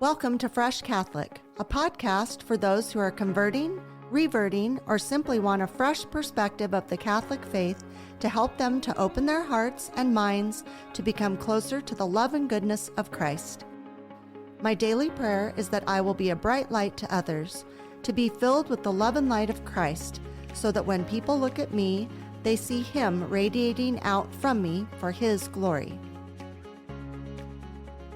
Welcome to Fresh Catholic, a podcast for those who are converting, reverting, or simply want a fresh perspective of the Catholic faith to help them to open their hearts and minds to become closer to the love and goodness of Christ. My daily prayer is that I will be a bright light to others, to be filled with the love and light of Christ, so that when people look at me, they see Him radiating out from me for His glory.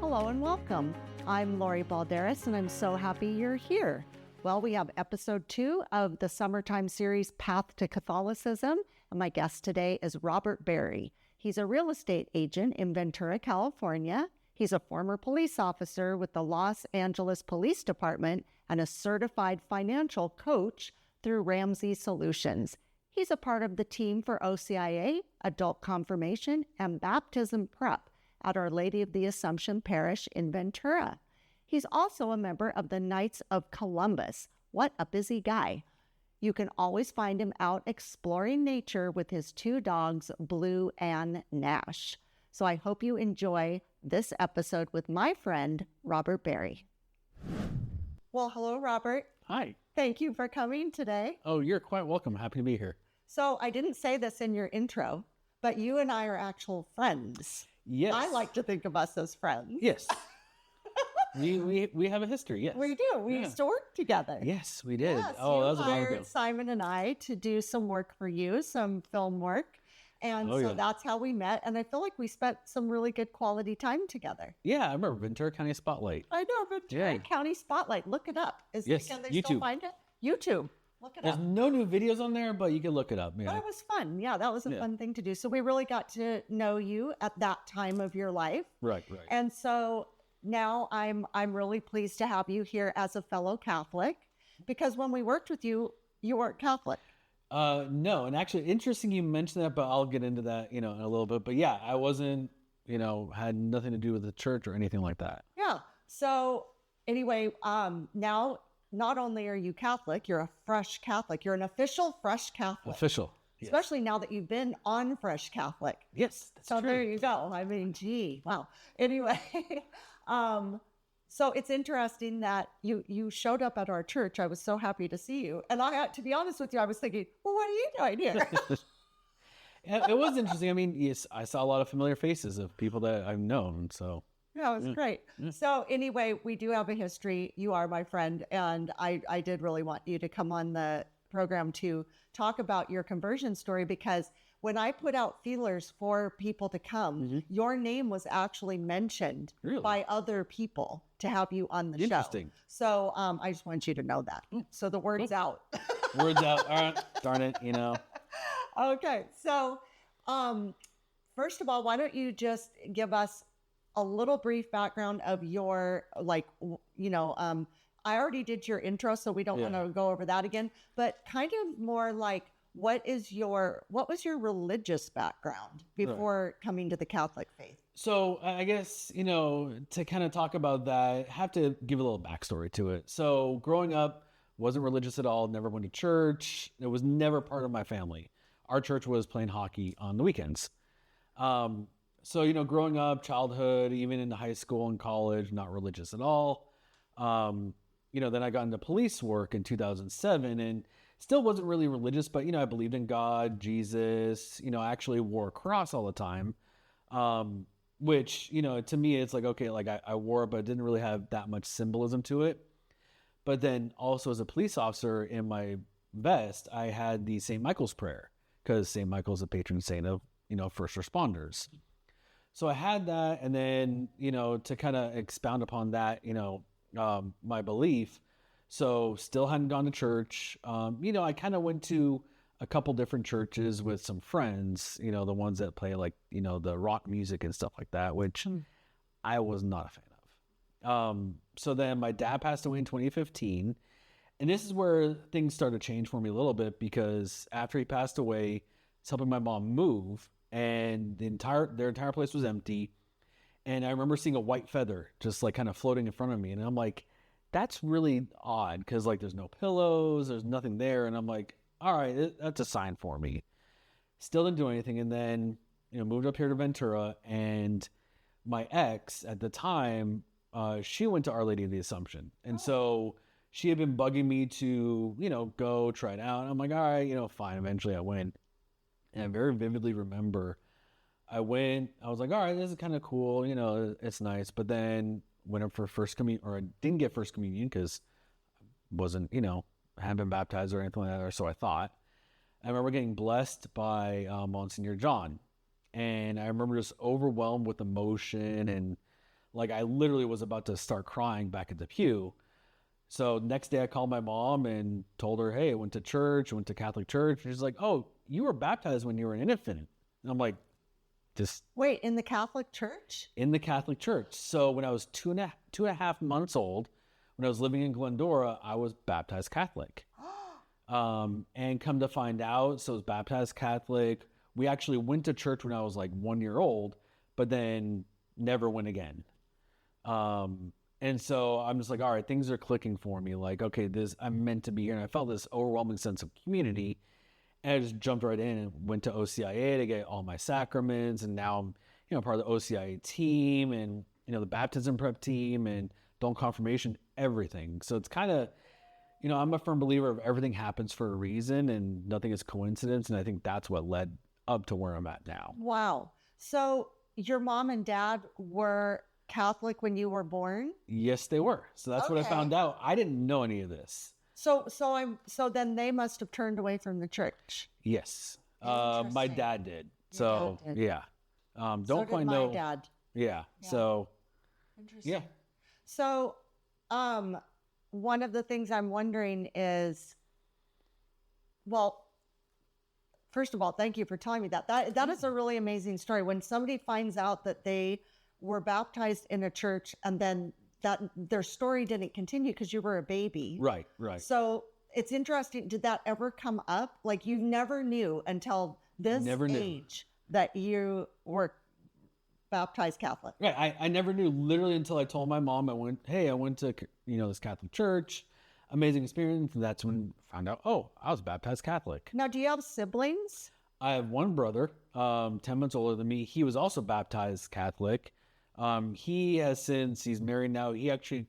Hello and welcome. I'm Lori Balderas, and I'm so happy you're here. Well, we have episode 2 of the summertime series, Path to Catholicism, and my guest today is Robert Berry. He's a real estate agent in Ventura, California. He's a former police officer with the Los Angeles Police Department and a certified financial coach through Ramsey Solutions. He's a part of the team for OCIA, Adult Confirmation, and Baptism Prep at Our Lady of the Assumption Parish in Ventura. He's also a member of the Knights of Columbus. What a busy guy. You can always find him out exploring nature with his 2 dogs, Blue and Nash. So I hope you enjoy this episode with my friend, Robert Berry. Well, hello, Robert. Hi. Thank you for coming today. Oh, you're quite welcome. Happy to be here. So I didn't say this in your intro, but you and I are actual friends. Yes. I like to think of us as friends. Yes. we have a history, yes. We do. We used to work together. Yes, we did. Yes, that was a while ago. hired Simon and I to do some work for you, some film work. And that's how we met. And I feel like we spent some really good quality time together. Yeah, I remember Ventura County Spotlight. I know, Ventura County Spotlight. Look it up. Can they YouTube. still find it? YouTube. Look it There's up. no new videos on there, but you can look it up. But it was fun. Yeah, that was a fun thing to do. So we really got to know you at that time of your life. Right. And so now I'm really pleased to have you here as a fellow Catholic, because when we worked with you, you weren't Catholic. No, and actually, interesting you mentioned that, but I'll get into that, in a little bit. But yeah, I wasn't, had nothing to do with the church or anything like that. Yeah. So anyway, now not only are you Catholic, you're a fresh Catholic. You're an official fresh Catholic. Official. Yes. Especially now that you've been on Fresh Catholic. Yes, that's so true. There you go. I mean, gee, wow. Anyway, so it's interesting that you showed up at our church. I was so happy to see you. And to be honest with you, I was thinking, well, what are you doing here? It was interesting. I mean, yes, I saw a lot of familiar faces of people that I've known. So yeah, it was great. Yeah. So anyway, we do have a history. You are my friend. And I did really want you to come on the program to talk about your conversion story, because when I put out feelers for people to come, your name was actually mentioned by other people to have you on the show. Interesting. So I just want you to know that. So the word's out. Word's out. All right. Darn it, Okay. So first of all, why don't you just give us a little brief background of your, I already did your intro, so we don't want to go over that again, but kind of more like, what was your religious background before coming to the Catholic faith? So I guess, to kind of talk about that, I have to give a little backstory to it. So growing up, wasn't religious at all, never went to church. It was never part of my family. Our church was playing hockey on the weekends. So, growing up, childhood, even into high school and college, not religious at all. Then I got into police work in 2007 and still wasn't really religious, but, I believed in God, Jesus, I actually wore a cross all the time, which, to me, it's like, okay, like I wore it, but it didn't really have that much symbolism to it. But then also as a police officer in my vest, I had the St. Michael's prayer, because St. Michael is a patron saint of, first responders. So I had that. And then, to kind of expound upon that, my belief. So still hadn't gone to church. I kind of went to a couple different churches with some friends, the ones that play like, the rock music and stuff like that, which I was not a fan of. So then my dad passed away in 2015. And this is where things started to change for me a little bit, because after he passed away, I was helping my mom move, and their entire place was empty. And I remember seeing a white feather just like kind of floating in front of me. And I'm like, that's really odd, because like there's no pillows, there's nothing there. And I'm like, all right, that's a sign for me. Still didn't do anything. And then, moved up here to Ventura, and my ex at the time she went to Our Lady of the Assumption. And so she had been bugging me to, go try it out. And I'm like, all right, fine. Eventually I went. And I very vividly remember I went, I was like, all right, this is kind of cool. It's nice. But then went up for first communion, or I didn't get first communion because I wasn't, hadn't been baptized or anything like that. Or so I thought. I remember getting blessed by Monsignor John. And I remember just overwhelmed with emotion. And like, I literally was about to start crying back at the pew. So next day I called my mom and told her, hey, I went to church, I went to Catholic church. And she's like, oh, you were baptized when you were an infant. And I'm like, wait, in the Catholic church? In the Catholic church. So when I was two and a half months old, when I was living in Glendora, I was baptized Catholic. And come to find out, so I was baptized Catholic. We actually went to church when I was like 1 year old, but then never went again. And so I'm just like, all right, things are clicking for me. Like, okay, I'm meant to be here. And I felt this overwhelming sense of community. And I just jumped right in and went to OCIA to get all my sacraments. And now I'm, part of the OCIA team and, the baptism prep team and adult confirmation, everything. So it's kind of, I'm a firm believer of everything happens for a reason and nothing is coincidence. And I think that's what led up to where I'm at now. Wow. So your mom and dad were Catholic when you were born? Yes, they were. So that's what I found out. I didn't know any of this. So then they must have turned away from the church. Yes. My dad did. So Your dad did. yeah. Don't So quite did know. my dad. Yeah. So Interesting. yeah. So one of the things I'm wondering is, well, first of all, thank you for telling me that. That is a really amazing story. When somebody finds out that they were baptized in a church and then that their story didn't continue because you were a baby. Right. So it's interesting. Did that ever come up? Like you never knew until this age that you were baptized Catholic. Right. I never knew literally until I told my mom. I went to this Catholic church. Amazing experience. And that's when I found out, I was baptized Catholic. Now, do you have siblings? I have one brother, 10 months older than me. He was also baptized Catholic. He's married now. He actually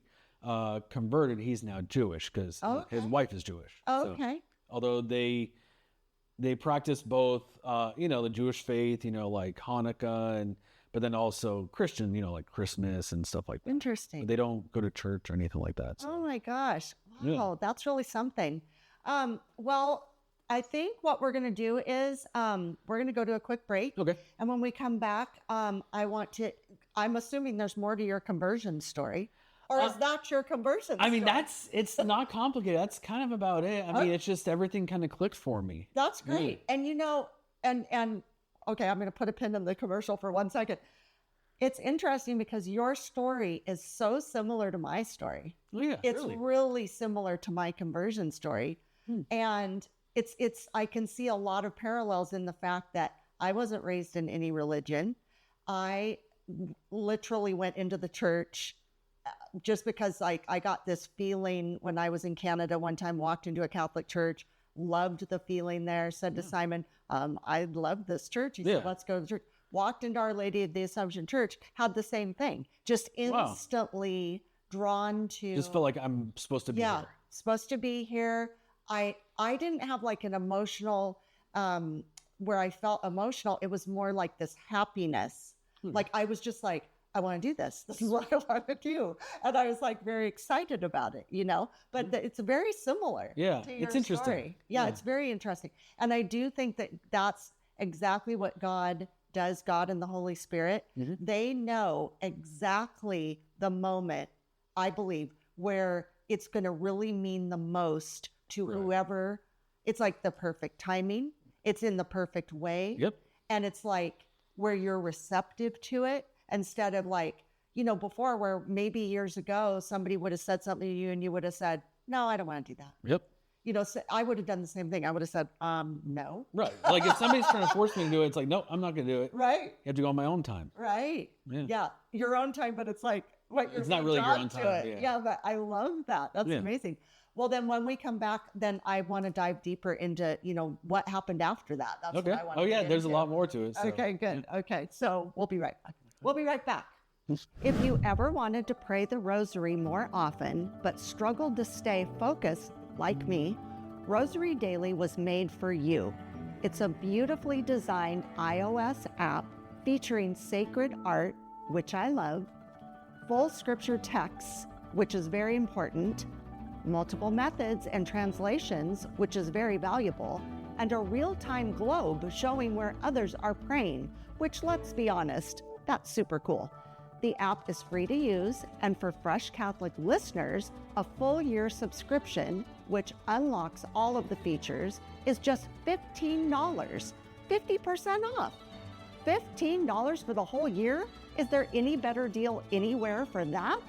converted. He's now Jewish because his wife is Jewish. Okay. So, although they practice both, the Jewish faith, like Hanukkah, but then also Christian, like Christmas and stuff like that. Interesting. But they don't go to church or anything like that. So. Oh my gosh. Wow, that's really something. Well, I think what we're going to do is we're going to go to a quick break. Okay. And when we come back, I'm assuming there's more to your conversion story. Or is that your conversion story? I mean, it's not complicated. That's kind of about it. I mean, it's just everything kind of clicked for me. That's great. And and okay, I'm going to put a pin in the commercial for 1 second. It's interesting because your story is so similar to my story. Oh, yeah, it's really similar to my conversion story. And I can see a lot of parallels in the fact that I wasn't raised in any religion. I literally went into the church just because I got this feeling when I was in Canada one time, walked into a Catholic church, loved the feeling there, said to Simon, I love this church. He said, let's go to the church. Walked into Our Lady of the Assumption Church, had the same thing, just instantly drawn to. Just felt like I'm supposed to be here. Supposed to be here. I didn't have like an emotional, where I felt emotional. It was more like this happiness. Like I was just like, I want to do this. This is what I want to do. And I was like very excited about it, but it's very similar. Yeah, to your it's interesting. Story. Yeah, it's very interesting. And I do think that that's exactly what God does, God and the Holy Spirit. They know exactly the moment, I believe, where it's going to really mean the most to whoever. It's like the perfect timing. It's in the perfect way. Yep. And it's like where you're receptive to it instead of like, before where maybe years ago, somebody would have said something to you and you would have said, no, I don't want to do that. Yep. So I would have done the same thing. I would have said, no. Right. Like if somebody's trying to force me to do it, it's like, no, I'm not going to do it. Right. You have to go on my own time. Right. Yeah. Your own time, but it's like what you're. It's not really your own time. Yeah, but I love that. That's amazing. Well, then when we come back, then I want to dive deeper into, what happened after that. That's what I want to there's a lot more to it. So. Okay, good. Okay. So we'll be right back. If you ever wanted to pray the rosary more often, but struggled to stay focused like me, Rosary Daily was made for you. It's a beautifully designed iOS app featuring sacred art, which I love, full scripture texts, which is very important, multiple methods and translations, which is very valuable, and a real-time globe showing where others are praying, which, let's be honest, that's super cool. The app is free to use, and for Fresh Catholic listeners, a full year subscription, which unlocks all of the features, is just $15, 50% off. $15 for the whole year? Is there any better deal anywhere for that?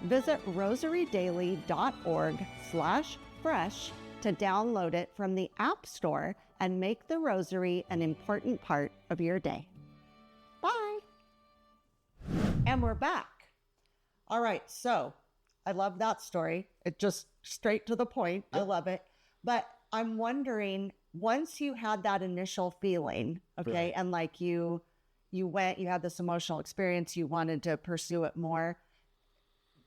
Visit rosarydaily.org/fresh to download it from the App Store and make the rosary an important part of your day. Bye. And we're back. All right, so I love that story. It just straight to the point. Yep. I love it. But I'm wondering, once you had that initial feeling, okay, right, and like you had this emotional experience, you wanted to pursue it more.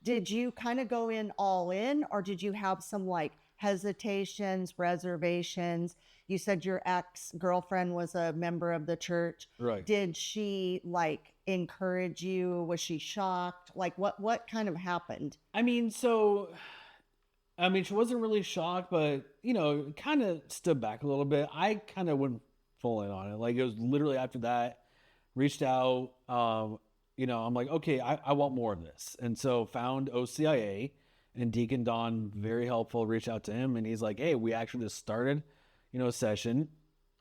Did you kind of go in all in, or did you have some like hesitations, reservations? You said your ex-girlfriend was a member of the church. Right. Did she like encourage you? Was she shocked? Like what kind of happened? I mean, she wasn't really shocked, but kind of stood back a little bit. I kind of went full in on it. Like, it was literally after that, reached out, I'm like, okay, I want more of this. And so found OCIA, and Deacon Don, very helpful, reached out to him, and he's like, hey, we actually just started, a session,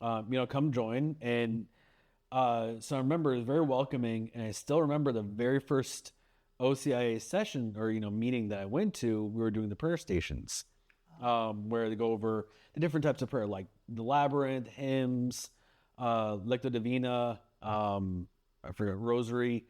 come join. And so I remember it was very welcoming, and I still remember the very first OCIA session or, meeting that I went to. We were doing the prayer stations, where they go over the different types of prayer, like the labyrinth, hymns, Lectio Divina, I forget, rosary.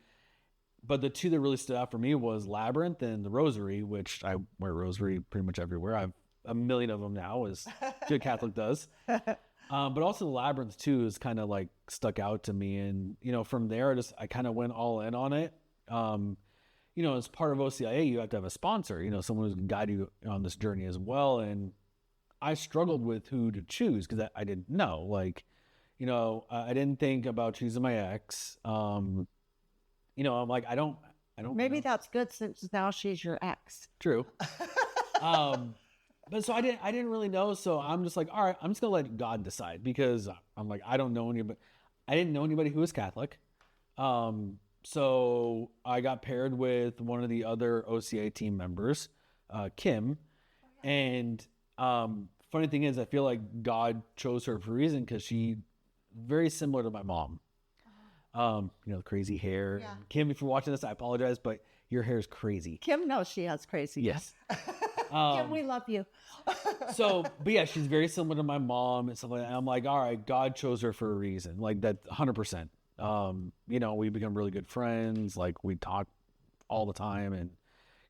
But the two that really stood out for me was labyrinth and the rosary, which I wear rosary pretty much everywhere. I have a million of them now, as good Catholic does. But also the labyrinth too is kind of like stuck out to me. And, from there, I kind of went all in on it. As part of OCIA, you have to have a sponsor, someone who's going to guide you on this journey as well. And I struggled with who to choose because I didn't know. Like, I didn't think about choosing my ex. I'm like, I don't Maybe know. That's good, since now she's your ex. True. But so I didn't really know. So I'm just like, all right, I'm just going to let God decide, because I'm like, I don't know anybody. I didn't know anybody who was Catholic. So I got paired with one of the other OCA team members, Kim. And funny thing is, I feel like God chose her for a reason, because she very similar to my mom. The crazy hair. Yeah. Kim, if you're watching this, I apologize, but your hair is crazy. Kim knows she has crazy. Yes. Kim, we love you. But yeah, she's very similar to my mom and stuff like that. And I'm like, all right, God chose her for a reason. Like, that 100%. We become really good friends. Like, we talk all the time and,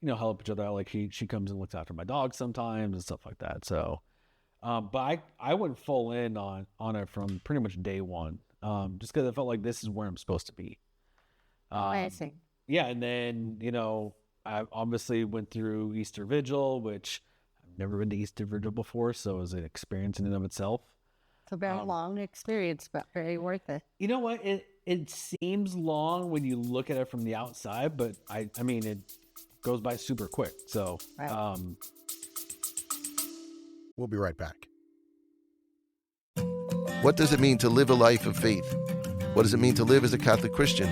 help each other out. Like, she comes and looks after my dog sometimes and stuff like that. So, but I went full in on it from pretty much day one. Just because I felt like this is where I'm supposed to be. Amazing. Yeah, and then, I obviously went through Easter Vigil, which I've never been to Easter Vigil before, so it was an experience in and of itself. It's a very long experience, but very worth it. You know what? It seems long when you look at it from the outside, but I mean, it goes by super quick. So, right. We'll be right back. What does it mean to live a life of faith? What does it mean to live as a Catholic Christian?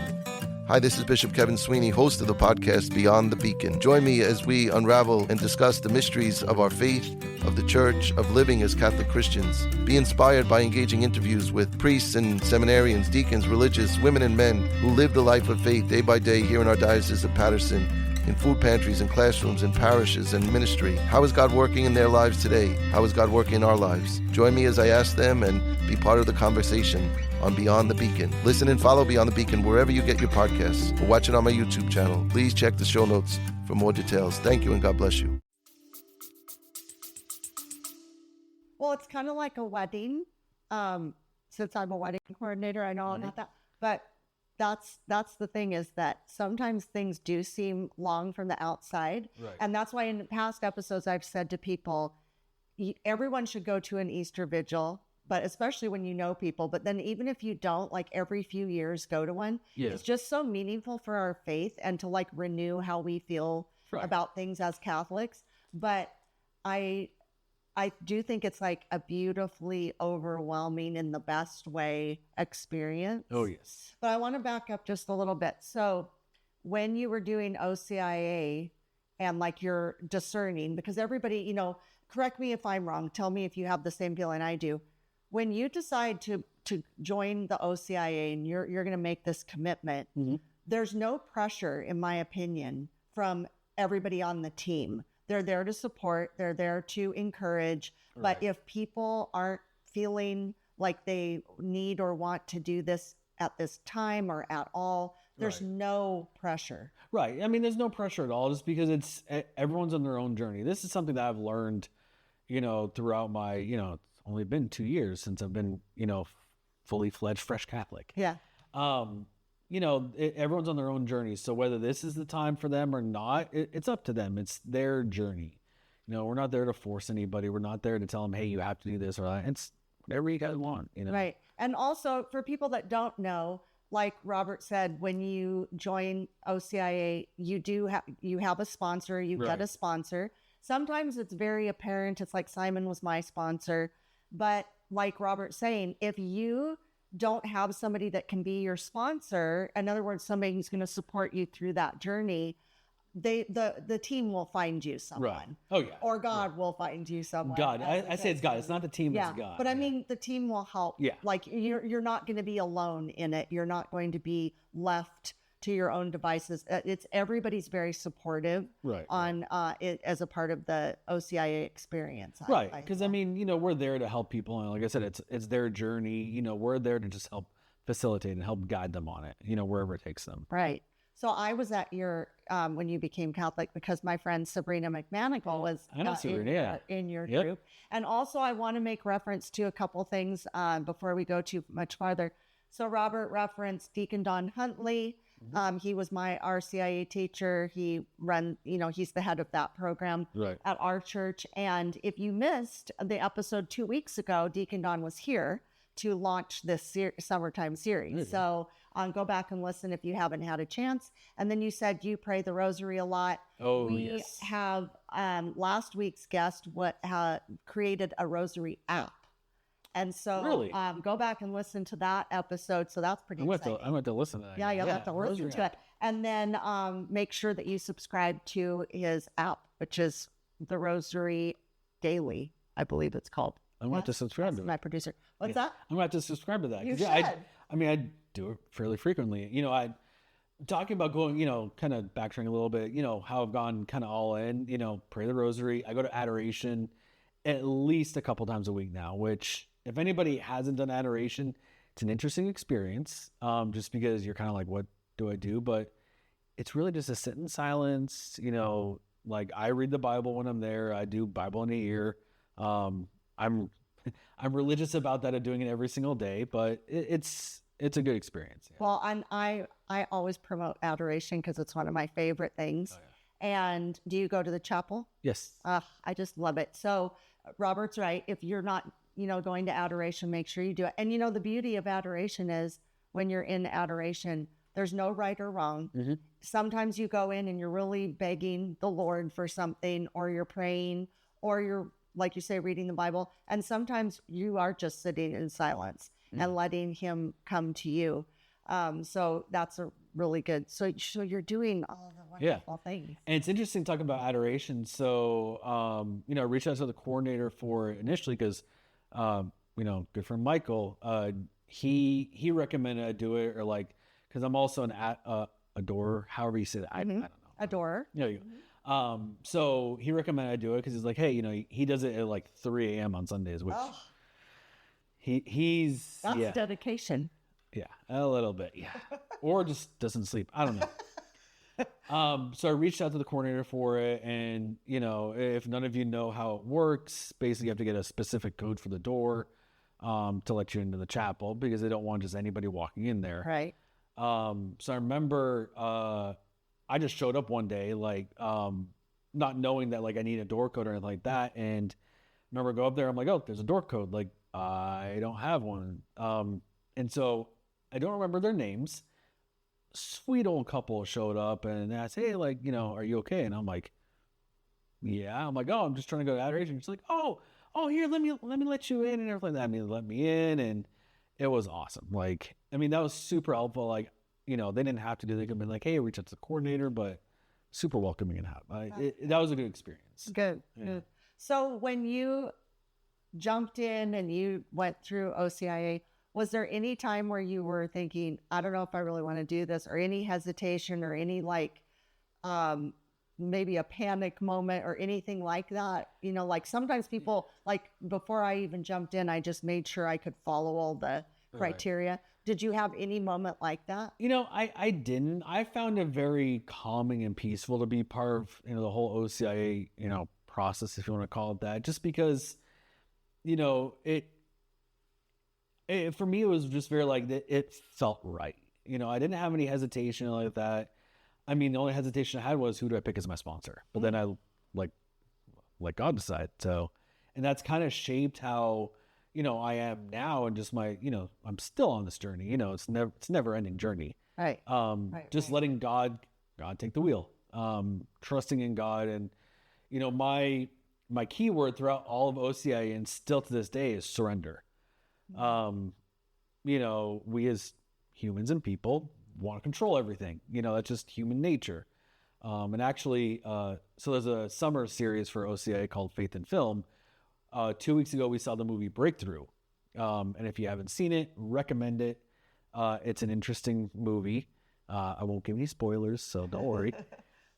Hi, this is Bishop Kevin Sweeney, host of the podcast Beyond the Beacon. Join me as we unravel and discuss the mysteries of our faith, of the church, of living as Catholic Christians. Be inspired by engaging interviews with priests and seminarians, deacons, religious, women and men who live the life of faith day by day here in our Diocese of Patterson, in food pantries and classrooms and parishes and ministry. How is God working in their lives today? How is God working in our lives? Join me as I ask them and be part of the conversation on Beyond the Beacon. Listen and follow Beyond the Beacon wherever you get your podcasts, or watch it on my YouTube channel. Please check the show notes for more details. Thank you and God bless you. Well, it's kind of like a wedding. Since I'm a wedding coordinator, I know about that. But that's the thing, is that sometimes things do seem long from the outside. Right. And that's why in past episodes I've said to people, everyone should go to an Easter vigil, but especially when you know people. But then even if you don't, like every few years go to one. Yeah. It's just so meaningful for our faith and to like renew how we feel Right. about things as Catholics. But I do think it's like a beautifully overwhelming in the best way experience. Oh, yes. But I want to back up just a little bit. So when you were doing OCIA and like you're discerning, because everybody, you know, correct me if I'm wrong, tell me if you have the same feeling I do. When you decide to join the OCIA and you're going to make this commitment, there's no pressure, in my opinion, from everybody on the team. They're there to support, they're there to encourage. Right. But if people aren't feeling like they need or want to do this at this time or at all, there's Right. no pressure. Right. I mean, there's no pressure at all, just because everyone's on their own journey. This is something that I've learned, you know, throughout my, you know, it's only been 2 years since I've been, you know, fully fledged fresh Catholic. Yeah. You know, everyone's on their own journey. So whether this is the time for them or not, it's up to them. It's their journey. You know, we're not there to force anybody. We're not there to tell them, hey, you have to do this or that. It's whatever you guys want, you know? Right. And also for people that don't know, like Robert said, when you join OCIA, you have a sponsor, you Right. get a sponsor. Sometimes it's very apparent. It's like Simon was my sponsor. But like Robert's saying, if you don't have somebody that can be your sponsor, in other words, somebody who's going to support you through that journey, the team will find you someone. Right. Oh, yeah. Or God will find you someone. God. I say it's God. It's not the team, Yeah, it's God. but I mean, the team will help. Yeah. Like you're not going to be alone in it. You're not going to be left to your own devices. It's everybody's very supportive Right. on it as a part of the OCIA experience. Right. Because I mean, you know, we're there to help people. And like I said, it's their journey. You know, we're there to just help facilitate and help guide them on it, you know, wherever it takes them. Right. So I was at your, when you became Catholic, because my friend Sabrina McManigal was I know Sabrina, in your Yep. group. And also I want to make reference to a couple things before we go too much farther. So Robert referenced Deacon Don Huntley. He was my RCIA teacher. He's the head of that program Right. at our church. And if you missed the episode 2 weeks ago, Deacon Don was here to launch this summertime series. So go back and listen if you haven't had a chance. And then you said you pray the rosary a lot. Oh, we yes. have last week's guest created a rosary app. And so Really? go back and listen to that episode. So that's pretty exciting. I'm going to listen to that. Yeah, you'll have to listen Rosary to it. And then make sure that you subscribe to his app, which is the Rosary Daily, I believe it's called. I'm going to have to subscribe to My it. producer. What's that? I'm going to have to subscribe to that. You 'Cause, yeah, should. I mean, I do it fairly frequently. You know, talking about going, you know, kind of backtracking a little bit, you know, how I've gone kind of all in, you know, pray the rosary. I go to adoration at least a couple times a week now, which if anybody hasn't done adoration, it's an interesting experience, just because you're kind of like, what do I do? But it's really just a sit in silence. You know, like I read the Bible when I'm there. I do Bible in a year. I'm religious about that of doing it every single day, but it's a good experience. Yeah. Well, I always promote adoration because it's one of my favorite things. Oh, yeah. And do you go to the chapel? Yes. I just love it. So Robert's right. If you're not, going to adoration, make sure you do it. And the beauty of adoration is when you're in adoration, there's no right or wrong. Mm-hmm. Sometimes you go in and you're really begging the Lord for something, or you're praying, or you're, like you say, reading the Bible. And sometimes you are just sitting in silence and letting him come to you. So that's a really good. So you're doing all the wonderful things. And it's interesting talking about adoration. So, I reached out to the coordinator for it initially because, good friend Michael, he recommended I do it, or because I'm also an adorer, however you say that. I don't know. Adorer. Yeah. You go. So he recommended I do it because he's like, hey, he does it at 3 a.m. on Sundays, which he's That's dedication. Yeah, a little bit, yeah. Or just doesn't sleep. I don't know. So I reached out to the coordinator for it, and, if none of you know how it works, basically you have to get a specific code for the door to let you into the chapel, because they don't want just anybody walking in there. Right. So I remember I just showed up one day, like not knowing that like I need a door code or anything like that. And I remember go up there, I'm like, oh, there's a door code. Like I don't have one. And so I don't remember their names. Sweet old couple showed up and asked, hey, like, you know, are you okay? And I'm like, yeah. I'm like, oh, I'm just trying to go to adoration. She's like, oh, here, let me let you in and everything like that. I mean, let me in, and it was awesome. Like, I mean, that was super helpful. Like, you know, they didn't have to do. They could be like, hey, reach out to the coordinator, but super welcoming and happy. That was a good experience. Good. So when you jumped in and you went through OCIA, was there any time where you were thinking, I don't know if I really want to do this, or any hesitation, or any like maybe a panic moment or anything like that? You know, like sometimes people, like before I even jumped in, I just made sure I could follow all the criteria. Right. Did you have any moment like that? You know, I didn't. I found it very calming and peaceful to be part of, you know, the whole OCIA, you know, process, if you want to call it that, just because, you know, it for me, it was just very like, it felt right. You know, I didn't have any hesitation like that. I mean, the only hesitation I had was, who do I pick as my sponsor? But then I let God decide. So, and that's kind of shaped how, you know, I am now, and just my, you know, I'm still on this journey. You know, it's never ending journey. Right. Just letting God take the wheel. Trusting in God, and you know, my key word throughout all of OCIA and still to this day is surrender. You know, we as humans and people want to control everything. You know, that's just human nature. And actually, so there's a summer series for OCIA called Faith in Film. 2 weeks ago, we saw the movie Breakthrough. And if you haven't seen it, recommend it. It's an interesting movie. I won't give any spoilers, so don't worry.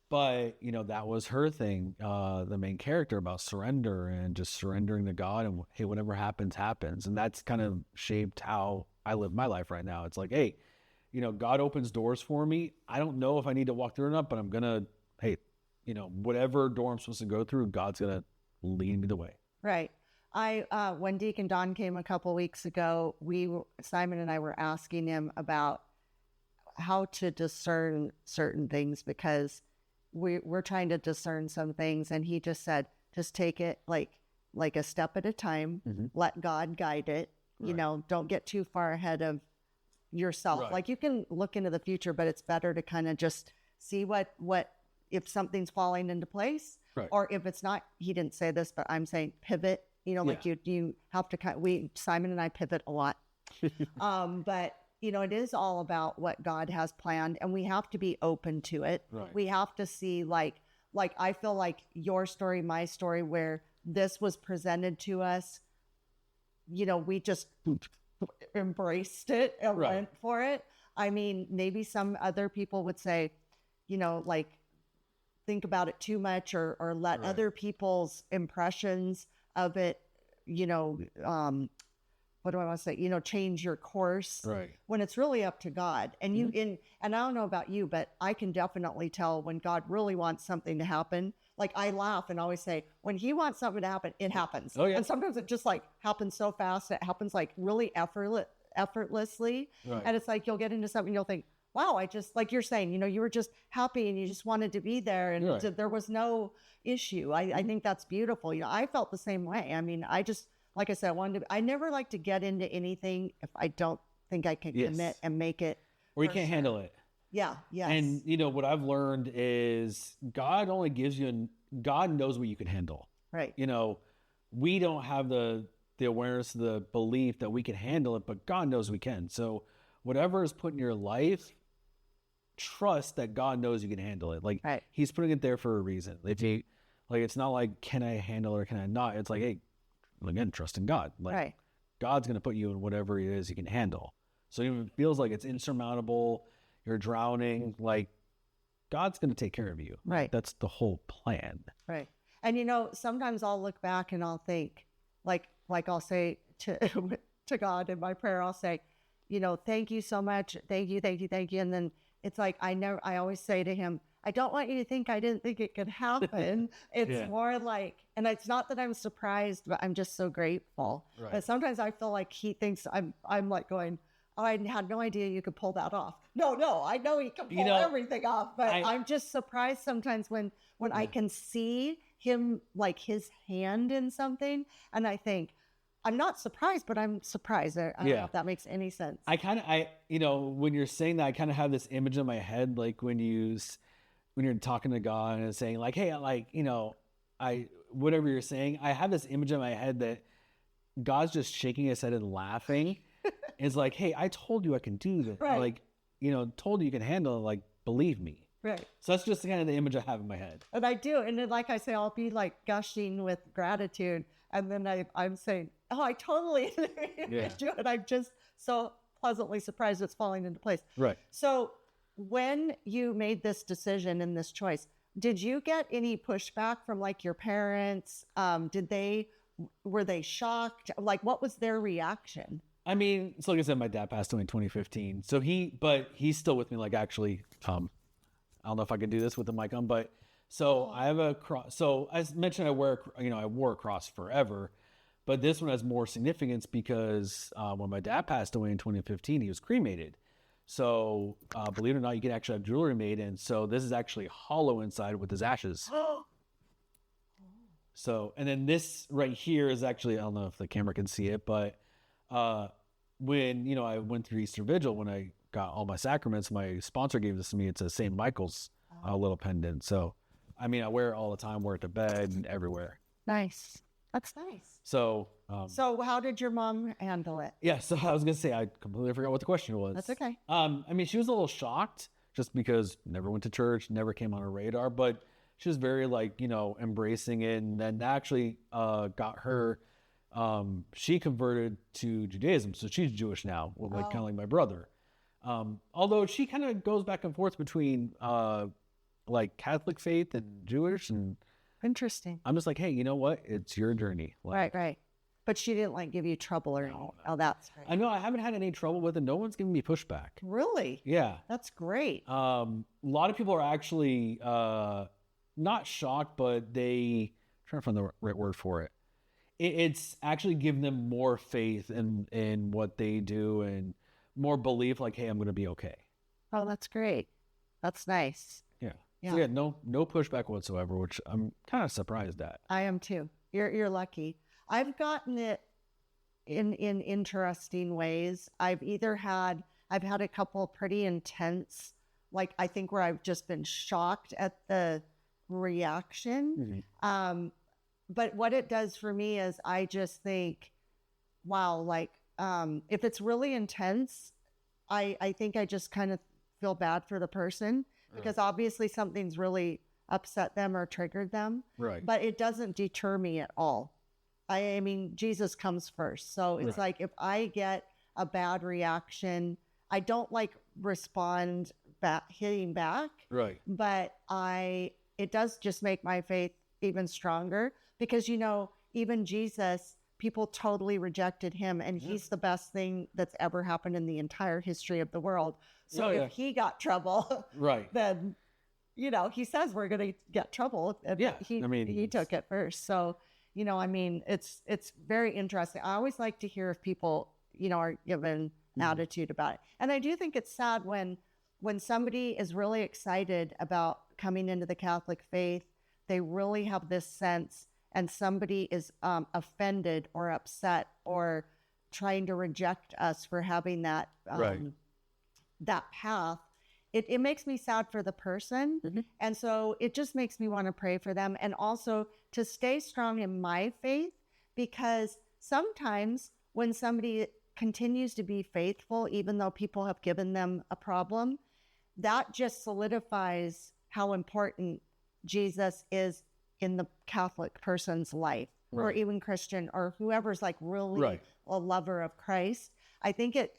But, you know, that was her thing, the main character, about surrender and just surrendering to God, and hey, whatever happens, happens. And that's kind of shaped how I live my life right now. It's like, hey, you know, God opens doors for me. I don't know if I need to walk through or not, but I'm going to, hey, you know, whatever door I'm supposed to go through, God's going to lead me the way. Right. When Deacon Don came a couple weeks ago, Simon and I were asking him about how to discern certain things, because we're trying to discern some things, and he just said, just take it like a step at a time. Mm-hmm. Let God guide it. Right. You know, don't get too far ahead of yourself. Right. Like, you can look into the future, but it's better to kind of just see what if something's falling into place, right, or if it's not. He didn't say this, but I'm saying pivot. You know, like you have to Simon and I pivot a lot. But you know, it is all about what God has planned, and we have to be open to it. Right. We have to see, like I feel like your story, my story, where this was presented to us, you know, we just embraced it and went for it. I mean, maybe some other people would say, you know, like, think about it too much, or let other people's impressions of it, you know, what do I want to say? You know, change your course, right, when it's really up to God. And and I don't know about you, but I can definitely tell when God really wants something to happen. Like, I laugh and always say, when he wants something to happen, it happens. Oh, yeah. And sometimes it just like happens so fast. It happens like really effortlessly. Right. And it's like, you'll get into something, you'll think, wow, I just, like you're saying, you know, you were just happy and you just wanted to be there, and there was no issue. I think that's beautiful. You know, I felt the same way. I mean, like I said, I never like to get into anything if I don't think I can commit and make it. Or you can't handle it. Yeah. Yes. And you know, what I've learned is God only gives you, God knows what you can handle. Right. You know, we don't have the awareness, the belief that we can handle it, but God knows we can. So whatever is put in your life, trust that God knows you can handle it. Like, he's putting it there for a reason. If you, like, it's not like, can I handle it or can I not? It's like, hey, again, trust in God. Like, God's going to put you in whatever it is you can handle. So even if it feels like it's insurmountable, you're drowning, like, God's going to take care of you. Right. That's the whole plan. Right. And, you know, sometimes I'll look back and I'll think, like I'll say to God in my prayer, I'll say, you know, thank you so much. Thank you. And then it's like, I always say to him, I don't want you to think I didn't think it could happen. It's more like, and it's not that I'm surprised, but I'm just so grateful. Right. But sometimes I feel like he thinks I'm like going, oh, I had no idea you could pull that off. No, I know he can pull everything off, but I'm just surprised sometimes when I can see him, like his hand in something, and I think, I'm not surprised, but I'm surprised. I don't know if that makes any sense. When you're saying that, I kind of have this image in my head, like when you're talking to God and saying like, hey, whatever you're saying, I have this image in my head that God's just shaking his head and laughing. It's like, hey, I told you I can do this. Right. Like, told you can handle it. Like, believe me. Right. So that's just kind of the image I have in my head. And I do. And then, like I say, I'll be like gushing with gratitude. And then I'm saying, oh, I totally do it. I'm just so pleasantly surprised it's falling into place. Right. So when you made this decision and this choice, did you get any pushback from like your parents? Were they shocked? Like, what was their reaction? I mean, so like I said, my dad passed away in 2015. So he's still with me. Like, actually, I don't know if I can do this with the mic on, but so I have a cross. So as mentioned, I wore a cross forever, but this one has more significance because when my dad passed away in 2015, he was cremated. So believe it or not, you can actually have jewelry made. And so this is actually hollow inside with his ashes. So, and then this right here is actually, I don't know if the camera can see it, but when, I went through Easter Vigil, when I got all my sacraments, my sponsor gave this to me. It's a St. Michael's little pendant. So, I mean, I wear it all the time, wear it to bed and everywhere. Nice. That's nice. So, so how did your mom handle it? Yeah. So I was going to say, I completely forgot what the question was. That's okay. I mean, she was a little shocked just because never went to church, never came on her radar, but she was very embracing it. And then actually got her, she converted to Judaism. So she's Jewish now, kind of like my brother. Although she kind of goes back and forth between Catholic faith and Jewish. And interesting. I'm just like, hey, you know what? It's your journey. Right. But she didn't give you trouble or anything. Oh, that's great. I know I haven't had any trouble with it. No one's giving me pushback. Really? Yeah. That's great. A lot of people are actually not shocked, but I'm trying to find the right word for it. It's actually given them more faith in what they do and more belief, like, hey, I'm going to be okay. Oh, that's great. That's nice. Yeah. So yeah, no pushback whatsoever, which I'm kind of surprised at. I am too. You're lucky. I've gotten it in interesting ways. I've had a couple pretty intense, I think where I've just been shocked at the reaction. Mm-hmm. But what it does for me is I just think, wow, if it's really intense, I think I just kind of feel bad for the person because obviously something's really upset them or triggered them. Right. But it doesn't deter me at all. I mean, Jesus comes first. So it's like if I get a bad reaction, I don't respond back, hitting back. Right. But it does just make my faith even stronger because, even Jesus, people totally rejected him and he's the best thing that's ever happened in the entire history of the world. So if he got trouble, then, he says we're going to get trouble. And he took it first. So, it's very interesting. I always like to hear if people, are given attitude about it. And I do think it's sad when somebody is really excited about coming into the Catholic faith, they really have this sense and somebody is offended or upset or trying to reject us for having that, that path. It makes me sad for the person. Mm-hmm. And so it just makes me want to pray for them and also to stay strong in my faith, because sometimes when somebody continues to be faithful, even though people have given them a problem, that just solidifies how important Jesus is in the Catholic person's life, or even Christian, or whoever's really a lover of Christ. I think it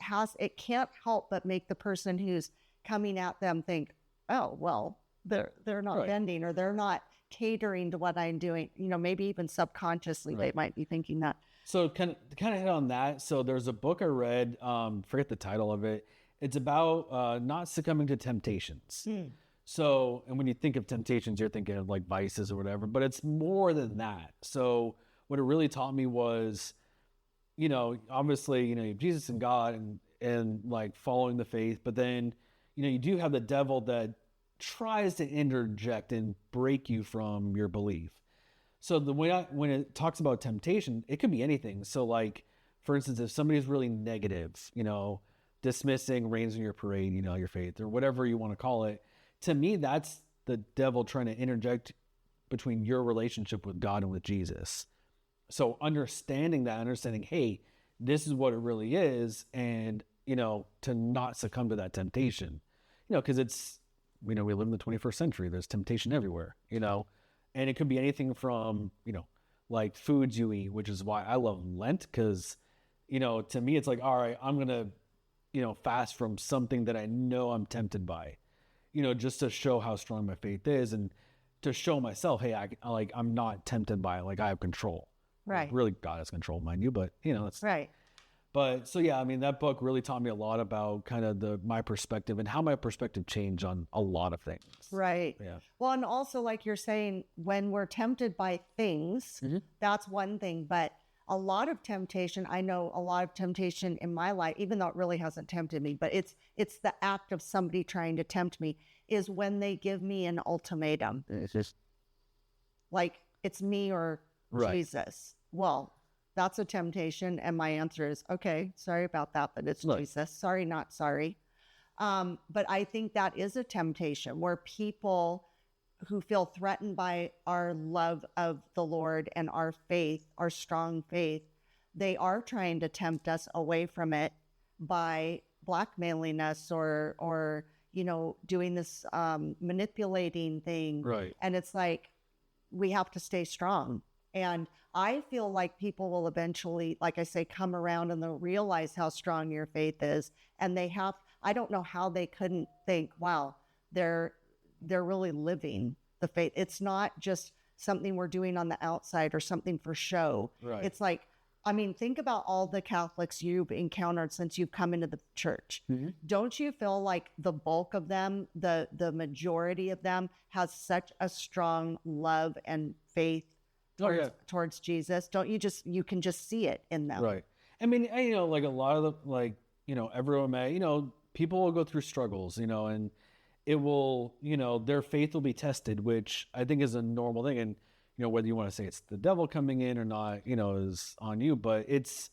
can't help but make the person who's coming at them think, oh, well, they're not bending or they're not catering to what I'm doing. Maybe even subconsciously they might be thinking that. So kind of hit on that. So there's a book I read, forget the title of it. It's about not succumbing to temptations. So, and when you think of temptations, you're thinking of vices or whatever, but it's more than that. So what it really taught me was, obviously, you have Jesus and God and following the faith, but then, you do have the devil that tries to interject and break you from your belief. So when it talks about temptation, it could be anything. So like, for instance, if somebody's really negative, dismissing, rains in your parade, your faith, or whatever you want to call it, to me, that's the devil trying to interject between your relationship with God and with Jesus. So understanding, hey, this is what it really is, and, to not succumb to that temptation, because it's, we live in the 21st century, there's temptation everywhere, and it could be anything from, like foods you eat, which is why I love Lent, because, to me, it's like, all right, I'm going to, fast from something that I know I'm tempted by, just to show how strong my faith is, and to show myself, hey, I'm not tempted by it. Like, I have control. Right. Like, really, God has control, mind you, but that's right. But so, yeah, I mean, that book really taught me a lot about kind of my perspective and how my perspective changed on a lot of things. Right. Yeah. Well, and also, like you're saying, when we're tempted by things, that's one thing. But a lot of temptation, I know a lot of temptation in my life, even though it really hasn't tempted me, but it's the act of somebody trying to tempt me, is when they give me an ultimatum. It's just like, it's me or Jesus. Well, that's a temptation. And my answer is, okay, sorry about that, but it's Jesus. Sorry, not sorry. But I think that is a temptation where people who feel threatened by our love of the Lord and our faith, our strong faith, they are trying to tempt us away from it by blackmailing us or doing this manipulating thing. Right. And it's like, we have to stay strong. And I feel like people will eventually, like I say, come around and they'll realize how strong your faith is. And I don't know how they couldn't think, wow, they're really living the faith. It's not just something we're doing on the outside or something for show. Right. It's like, I mean, think about all the Catholics you've encountered since you've come into the church. Don't you feel like the bulk of them, the majority of them, has such a strong love and faith towards Jesus? Don't you can just see it in them. Right. I mean, like a lot of everyone people will go through struggles, and it will, their faith will be tested, which I think is a normal thing. And, whether you want to say it's the devil coming in or not, is on you, but it's,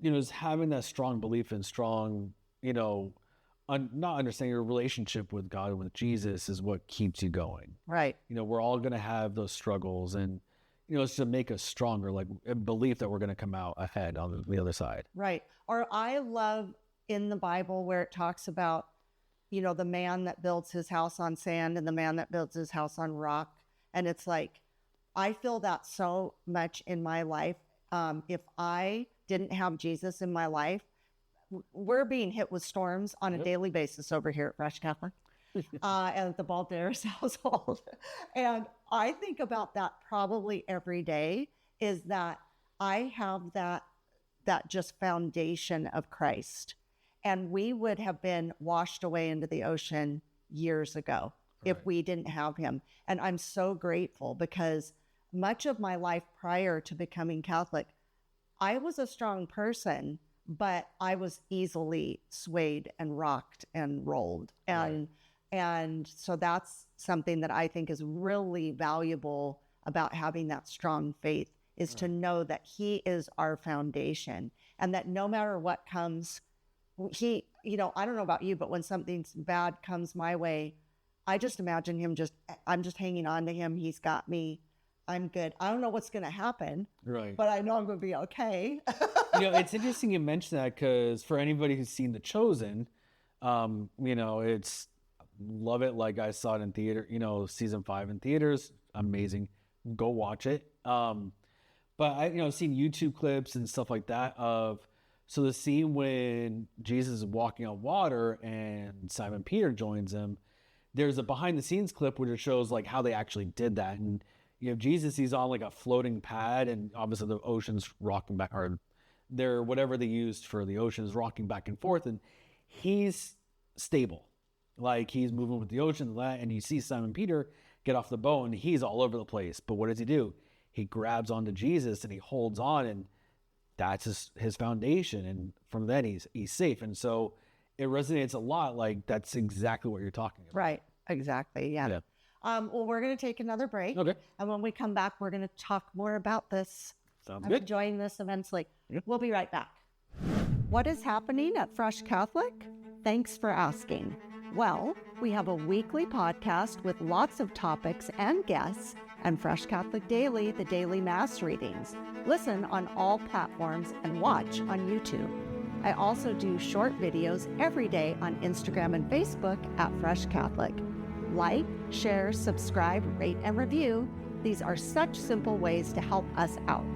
is having that strong belief and strong, not understanding your relationship with God and with Jesus is what keeps you going. Right. We're all going to have those struggles, and, it's to make us stronger, like a belief that we're going to come out ahead on the other side. Right. Or I love in the Bible where it talks about, the man that builds his house on sand and the man that builds his house on rock. And it's like, I feel that so much in my life. If I didn't have Jesus in my life, we're being hit with storms on a daily basis over here at Fresh Catholic. And at the Balderas household. And I think about that probably every day, is that I have that just foundation of Christ. And we would have been washed away into the ocean years ago if we didn't have him. And I'm so grateful, because much of my life prior to becoming Catholic, I was a strong person, but I was easily swayed and rocked and rolled. And so that's something that I think is really valuable about having that strong faith, is to know that he is our foundation, and that no matter what comes, I don't know about you, but when something bad comes my way, I just imagine I'm just hanging on to him. He's got me. I'm good. I don't know what's going to happen, but I know I'm going to be okay. It's interesting you mention that, because for anybody who's seen The Chosen, it's love it. Like, I saw it in theater, season 5 in theaters. Amazing. Go watch it. But I've seen YouTube clips and stuff like that so the scene when Jesus is walking on water and Simon Peter joins him, there's a behind the scenes clip where it shows like how they actually did that. And Jesus, he's on like a floating pad, and obviously the ocean's rocking back, or whatever they used for the ocean is rocking back and forth, and he's stable. Like, he's moving with the ocean, and you see Simon Peter get off the boat, and he's all over the place. But what does he do? He grabs onto Jesus and he holds on, and that's his foundation. And from then he's safe. And so it resonates a lot. Like that's exactly what you're talking about. Right. Exactly. Yeah. Well, we're going to take another break. Okay. And when we come back, we're going to talk more about this. Sounds I'm good. enjoying this immensely. Yeah. We'll be right back. What is happening at Fresh Catholic? Thanks for asking. Well, we have a weekly podcast with lots of topics and guests, and Fresh Catholic Daily, the daily Mass readings. Listen on all platforms and watch on YouTube. I also do short videos every day on Instagram and Facebook at Fresh Catholic. Like, share, subscribe, rate, and review. These are such simple ways to help us out.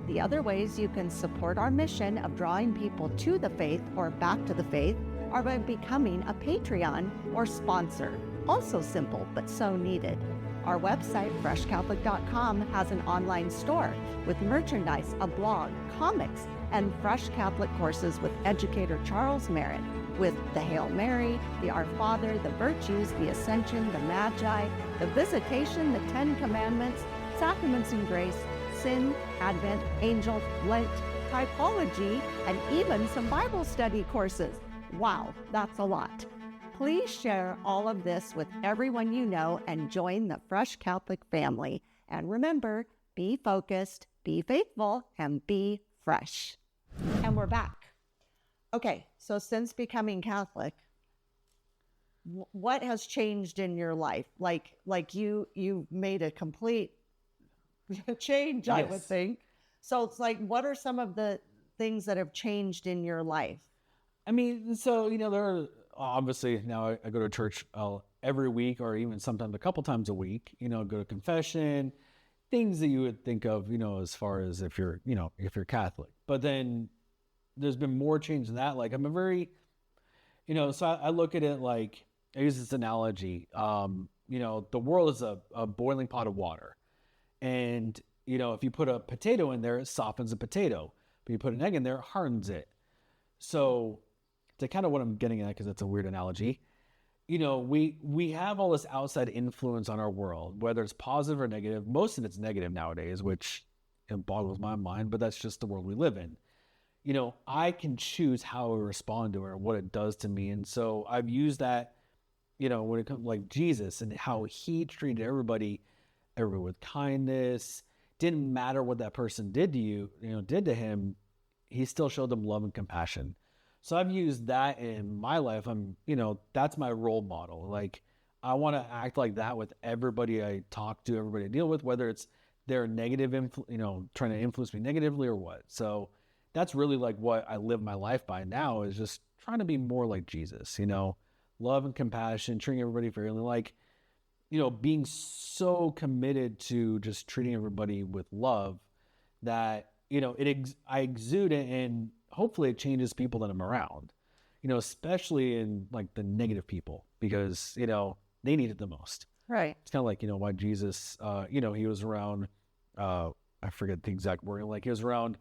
The other ways you can support our mission of drawing people to the faith or back to the faith are by becoming a Patreon or sponsor. Also simple, but so needed. Our website, freshcatholic.com, has an online store with merchandise, a blog, comics, and Fresh Catholic courses with educator Charles Merritt, with the Hail Mary, the Our Father, the Virtues, the Ascension, the Magi, the Visitation, the Ten Commandments, Sacraments and Grace, Sin, Advent, Angels, Lent, Typology, and even some Bible study courses. Wow, that's a lot. Please share all of this with everyone you know and join the Fresh Catholic family. And remember, be focused, be faithful, and be fresh. And we're back. Okay, so since becoming Catholic, what has changed in your life? Like you made a complete change, I would think. So it's like, what are some of the things that have changed in your life? I mean, so, there are obviously now I go to church every week or even sometimes a couple times a week, go to confession, things that you would think of, as far as if you're Catholic. But then there's been more change than that. Like I'm a very, so I look at it like, I use this analogy, the world is a boiling pot of water. And, if you put a potato in there, it softens a potato. But you put an egg in there, it hardens it. So to kind of what I'm getting at, because it's a weird analogy, we have all this outside influence on our world, whether it's positive or negative. Most of it's negative nowadays, which it boggles my mind, but that's just the world we live in. I can choose how I respond to it or what it does to me. And so I've used that, when it comes like Jesus and how he treated everybody with kindness. Didn't matter what that person did to you, did to him, he still showed them love and compassion. So I've used that in my life. That's my role model. Like I want to act like that with everybody I talk to, everybody I deal with, whether it's their negative, trying to influence me negatively or what. So that's really like what I live my life by now, is just trying to be more like Jesus, love and compassion, treating everybody fairly, like, being so committed to just treating everybody with love that, I exude it, and hopefully it changes people that I'm around, especially in like the negative people, because, they need it the most. Right. It's kind of like, why Jesus, he was around, I forget the exact wording, like he was around,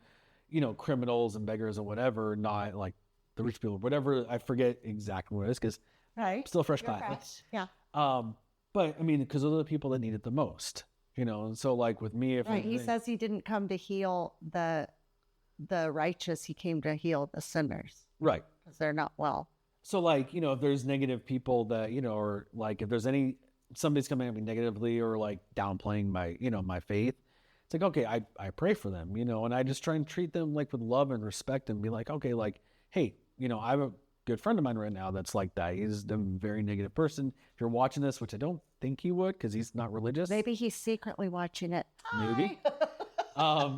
criminals and beggars and whatever, not like the rich people, whatever. I forget exactly what it is, because right. Still fresh Catholics. Yeah. But I mean, because those are the people that need it the most, and so like with me, if right. He says he didn't come to heal the righteous, he came to heal the sinners. Right. Because they're not well. So like, if there's negative people that, or like if there's somebody's coming at me negatively or like downplaying my, my faith, it's like, okay, I pray for them, and I just try and treat them like with love and respect and be like, okay, like, hey, I have a good friend of mine right now that's like that. He's a very negative person. If you're watching this, which I don't think he would, because he's not religious. Maybe he's secretly watching it. Maybe.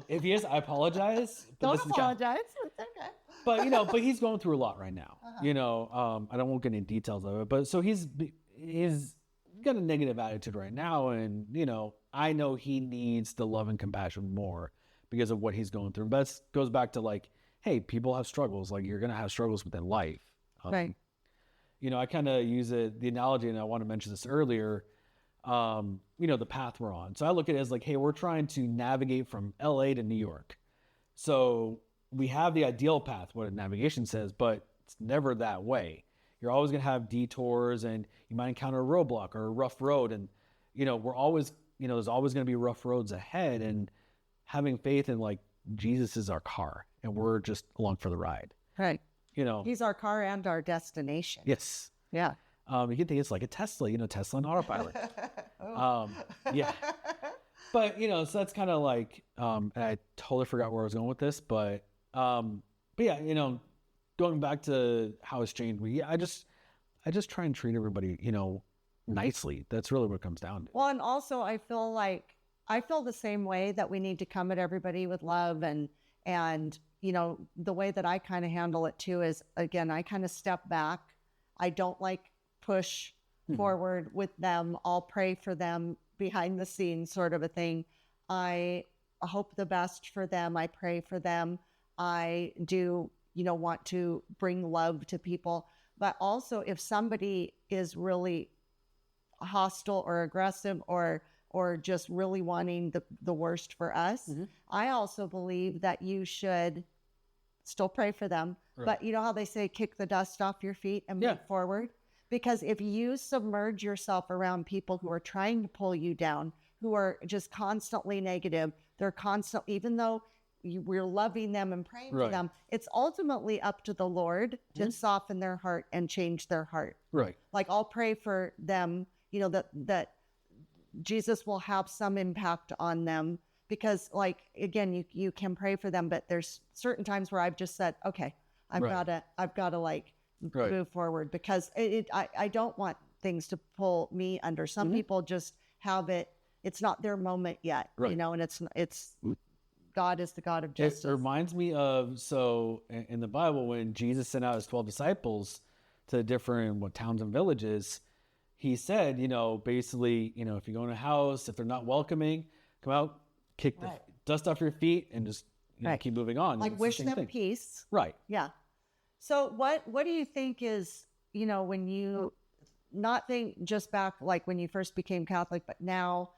If he is, I apologize. Don't apologize. It's okay. But he's going through a lot right now. I don't want to get into details of it, but so he's got a negative attitude right now, and I know he needs the love and compassion more because of what he's going through. But it goes back to like, hey, people have struggles. Like you're gonna have struggles within life. Right. I kind of use the analogy, and I want to mention this earlier. The path we're on. So I look at it as like, hey, we're trying to navigate from LA to New York. So we have the ideal path, what navigation says, but it's never that way. You're always going to have detours, and you might encounter a roadblock or a rough road. And, we're always, there's always going to be rough roads ahead, and having faith in like Jesus is our car and we're just along for the ride. Right. He's our car and our destination. Yes. Yeah. You can think it's like a Tesla, Tesla on autopilot. Yeah. But, so that's kind of like, and I totally forgot where I was going with this, but yeah, going back to how it's changed me, I just try and treat everybody, nicely. That's really what it comes down to. Well, and also I feel the same way, that we need to come at everybody with love, and the way that I kind of handle it too is, again, I kind of step back. I don't push forward with them. I'll pray for them behind the scenes, sort of a thing. I hope the best for them. I pray for them. I do, want to bring love to people. But also, if somebody is really hostile or aggressive or just really wanting the worst for us, I also believe that you should still pray for them. Right. But you know how they say, kick the dust off your feet and move forward? Because if you submerge yourself around people who are trying to pull you down, who are just constantly negative, they're constant, even though we're loving them and praying for them, it's ultimately up to the Lord to soften their heart and change their heart. Right. I'll pray for them, that Jesus will have some impact on them, because again, you can pray for them, but there's certain times where I've just said, okay, I've got to move forward, because I don't want things to pull me under. Some people just have it's not their moment yet, and it's God is the God of justice. It reminds me of, in the Bible, when Jesus sent out his 12 disciples to different towns and villages, he said, basically, if you go in a house, if they're not welcoming, come out, kick the dust off your feet, and just keep moving on. Wish them peace. Right. Yeah. So what do you think is, when you not think just back, when you first became Catholic, but now,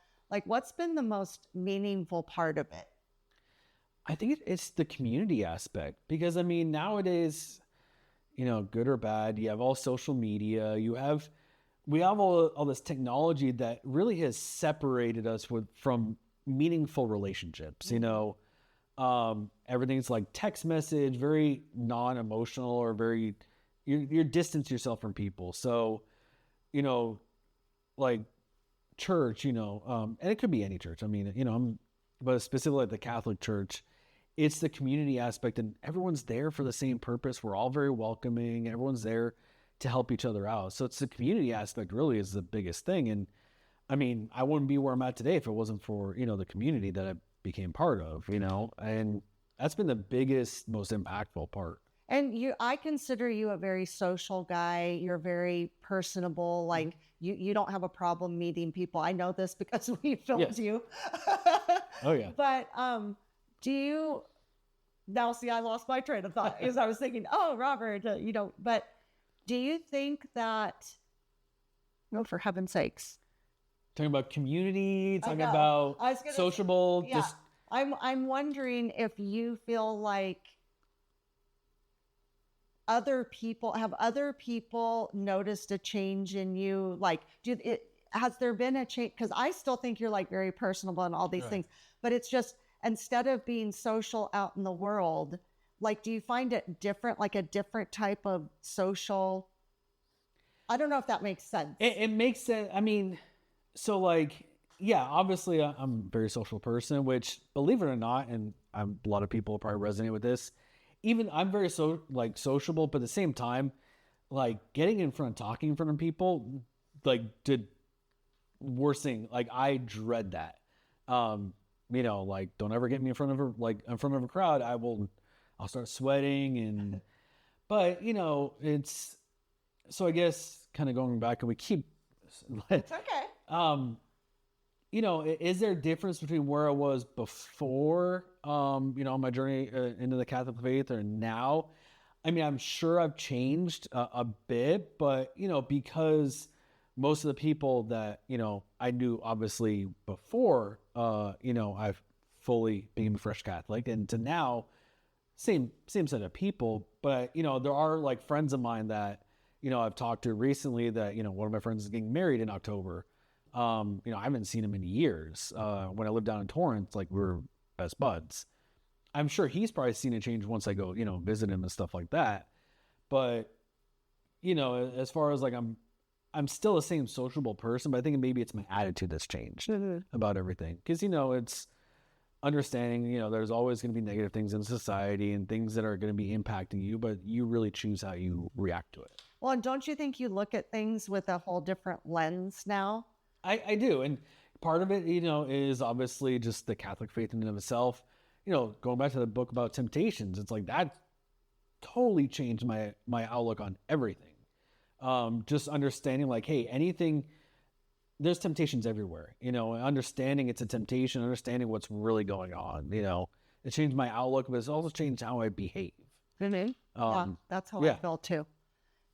what's been the most meaningful part of it? I think it's the community aspect, because nowadays, good or bad, you have all social media, we have all this technology that really has separated us from meaningful relationships. Everything's like text message, very non-emotional, or very, you're distance yourself from people. So, church, and it could be any church. But specifically the Catholic Church, it's the community aspect, and everyone's there for the same purpose. We're all very welcoming. Everyone's there to help each other out. So it's the community aspect really is the biggest thing. And I wouldn't be where I'm at today if it wasn't for, the community that I became part of, and that's been the biggest, most impactful part. And I consider you a very social guy. You're very personable. You don't have a problem meeting people. I know this because we filmed you. Oh yeah. But do you now see? I lost my train of thought as I was thinking. Oh, Robert, But do you think that? No, for heaven's sakes. Talking about community. Talking about sociable. Yeah. I'm wondering if you feel like other people noticed a change in you? Has there been a change? Because I still think you're very personable and all these things, but it's just, instead of being social out in the world, do you find it different, a different type of social? I don't know if that makes sense. It makes sense. Yeah, obviously I'm a very social person, which, believe it or not, and a lot of people probably resonate with this, even I'm very sociable, but at the same time, getting in front, talking in front of people, did worst thing. I dread that. Don't ever get me in front of a crowd. I'll start sweating, but it's, so I guess kind of going back, and we keep, it's okay. Is there a difference between where I was before, on my journey into the Catholic faith, or now? I'm sure I've changed a bit, but, because most of the people that, I knew obviously before, I've fully became a fresh Catholic, and to now, same set of people. But, there are friends of mine that, I've talked to recently that, one of my friends is getting married in October. I haven't seen him in years. When I lived down in Torrance, we were best buds. I'm sure he's probably seen a change once I go, visit him and stuff like that. But, as far as like, I'm still the same sociable person, but I think maybe it's my attitude that's changed about everything. Because, it's understanding, there's always going to be negative things in society and things that are going to be impacting you, but you really choose how you react to it. Well, and don't you think you look at things with a whole different lens now? I do. And part of it, is obviously just the Catholic faith in and of itself. Going back to the book about temptations, it's like that totally changed my outlook on everything. Just understanding like, hey, there's temptations everywhere, understanding it's a temptation, understanding what's really going on, it changed my outlook, but it's also changed how I behave. Yeah, that's how I feel too.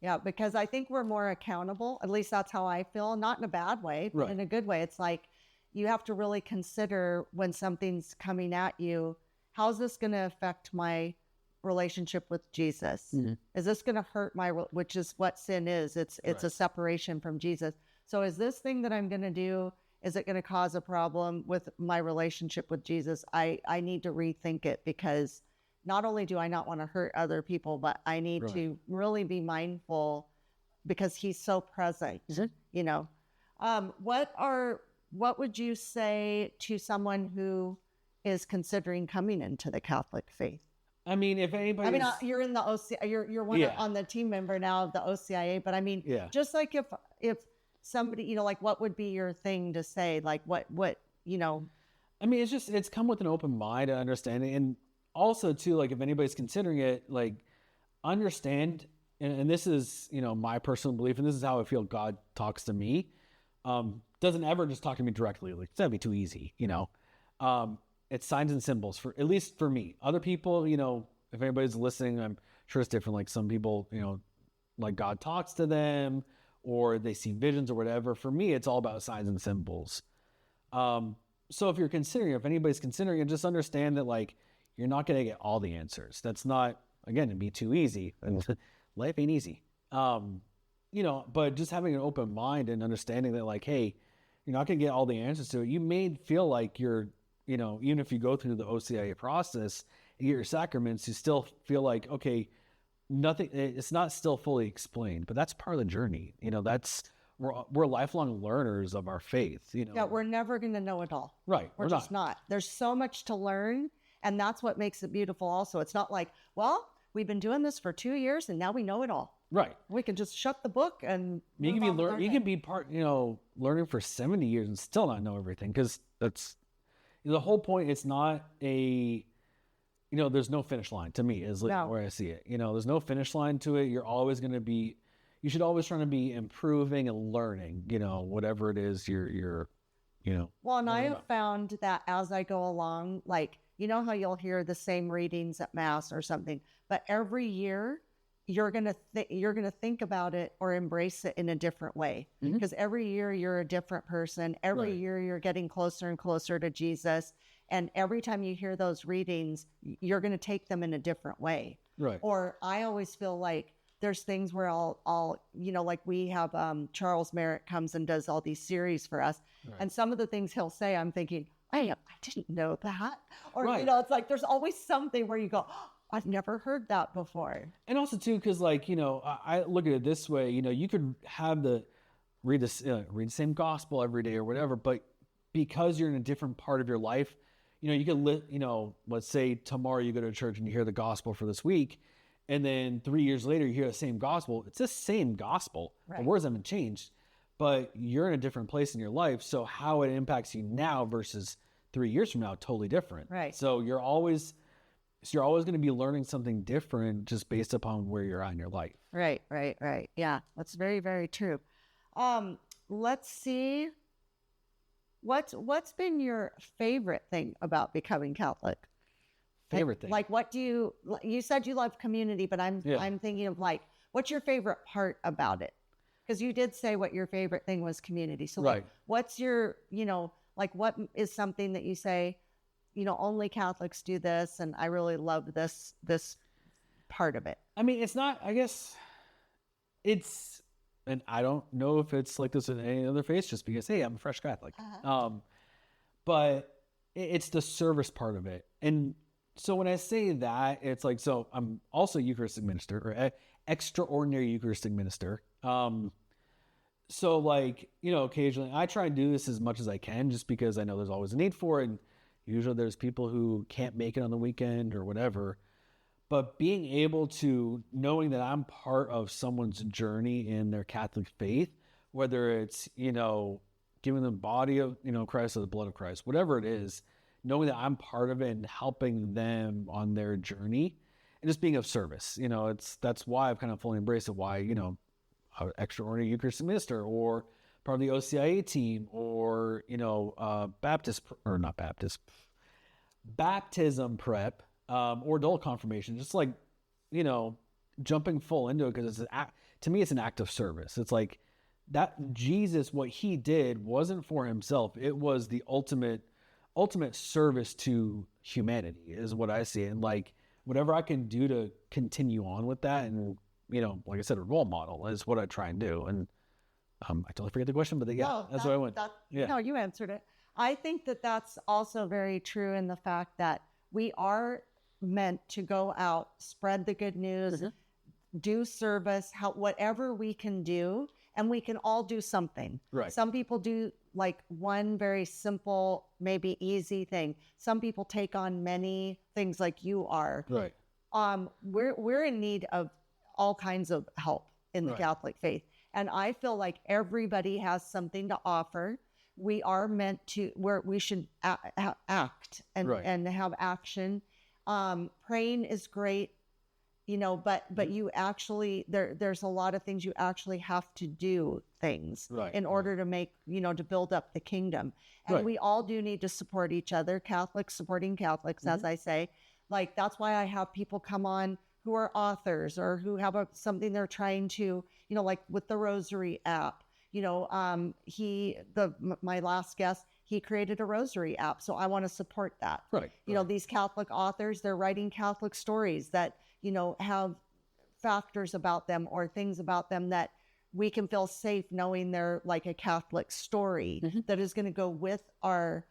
Yeah, because I think we're more accountable. At least that's how I feel. Not in a bad way, but in a good way. It's like you have to really consider when something's coming at you, how's this going to affect my relationship with Jesus? Is this going to hurt which is what sin is. It's a separation from Jesus. So is this thing that I'm going to do, is it going to cause a problem with my relationship with Jesus? I need to rethink it, because not only do I not want to hurt other people, but I need to really be mindful, because he's so present, what would you say to someone who is considering coming into the Catholic faith? I mean, if anybody, you're in the OCIA, you're one on the team member now of the OCIA, but I mean, just like if somebody, like, what would be your thing to say? Like what, I mean, it's come with an open mind and understanding. And also too, like if anybody's considering it, like understand, and this is, my personal belief, and this is how I feel God talks to me. Doesn't ever just talk to me directly. Like, that'd be too easy, it's signs and symbols, for at least for me. Other people, if anybody's listening, I'm sure it's different. Like some people, like God talks to them or they see visions or whatever. For me, it's all about signs and symbols. So if anybody's considering it, just understand that like, you're not going to get all the answers. That's not, again, it'd be too easy. Life ain't easy. But just having an open mind and understanding that like, hey, you're not going to get all the answers to it. You may feel like you're, even if you go through the OCIA process and get your sacraments, you still feel like, okay, it's not still fully explained, but that's part of the journey. We're lifelong learners of our faith, Yeah, we're never going to know it all. Right. We're just not. There's so much to learn. And that's what makes it beautiful also. It's not like, well, we've been doing this for 2 years and now we know it all. Right. We can just shut the book and you can be part, learning for 70 years and still not know everything, because that's the whole point. It's not there's no finish line to me is where I see it. There's no finish line to it. You're always going to be, you should always try to be improving and learning, whatever it is you're. Well, and I have found that as I go along, like, how you'll hear the same readings at Mass or something, but every year you're going to think about it or embrace it in a different way, because every year you're a different person. Every year you're getting closer and closer to Jesus. And every time you hear those readings, you're going to take them in a different way. Right. Or I always feel like there's things where I'll like we have Charles Merritt comes and does all these series for us. Right. And some of the things he'll say, I'm thinking, I didn't know that. Or, it's like there's always something where you go, oh, I've never heard that before. And also too, because like, I look at it this way, you could have read the same gospel every day or whatever, but because you're in a different part of your life, you could let's say tomorrow you go to church and you hear the gospel for this week, and then 3 years later you hear the same gospel. It's the same gospel. Right. The words haven't changed, but you're in a different place in your life. So how it impacts you now versus 3 years from now, totally different. Right. So you're always going to be learning something different just based upon where you're at in your life. Right. Yeah, that's very, very true. Let's see. What's been your favorite thing about becoming Catholic? Favorite thing? Like, what do you said you love community, but I'm thinking of like, what's your favorite part about it? Because you did say what your favorite thing was community. So like, what's your, like what is something that you say, only Catholics do this, and I really love this part of it? I mean, it's not, I guess it's, and I don't know if it's like this in any other faith, just because, hey, I'm a fresh Catholic. But it's the service part of it. And so when I say that, it's like, so I'm also a Eucharistic minister, extraordinary Eucharistic minister. So like, occasionally I try and do this as much as I can just because I know there's always a need for it. And usually there's people who can't make it on the weekend or whatever. But being able to, knowing that I'm part of someone's journey in their Catholic faith, whether it's, giving them the body of, Christ or the blood of Christ, whatever it is, knowing that I'm part of it and helping them on their journey and just being of service, that's why I've kind of fully embraced it. Why, an extraordinary Eucharistic minister or part of the OCIA team or, baptism prep, or adult confirmation, just like, jumping full into it. Cause to me, it's an act of service. It's like that Jesus, what he did wasn't for himself. It was the ultimate service to humanity is what I see. And like, whatever I can do to continue on with that. And, like I said, a role model is what I try and do. And I totally forget the question, but that's what I went. No, you answered it. I think that that's also very true in the fact that we are meant to go out, spread the good news, do service, whatever we can do, and we can all do something. Right. Some people do like one very simple, maybe easy thing. Some people take on many things like you are. Right. We're in need of all kinds of help in the Catholic faith. And I feel like everybody has something to offer. We are meant to, we should act and have action. Praying is great, but you actually, there's a lot of things you actually have to do things in order to make, to build up the kingdom. And we all do need to support each other, Catholics supporting Catholics, as I say. Like, that's why I have people come on who are authors or who have something they're trying to, like with the Rosary app. My last guest, he created a Rosary app. So I want to support that. Right. These Catholic authors, they're writing Catholic stories that, have factors about them or things about them that we can feel safe knowing they're like a Catholic story that is going to go with our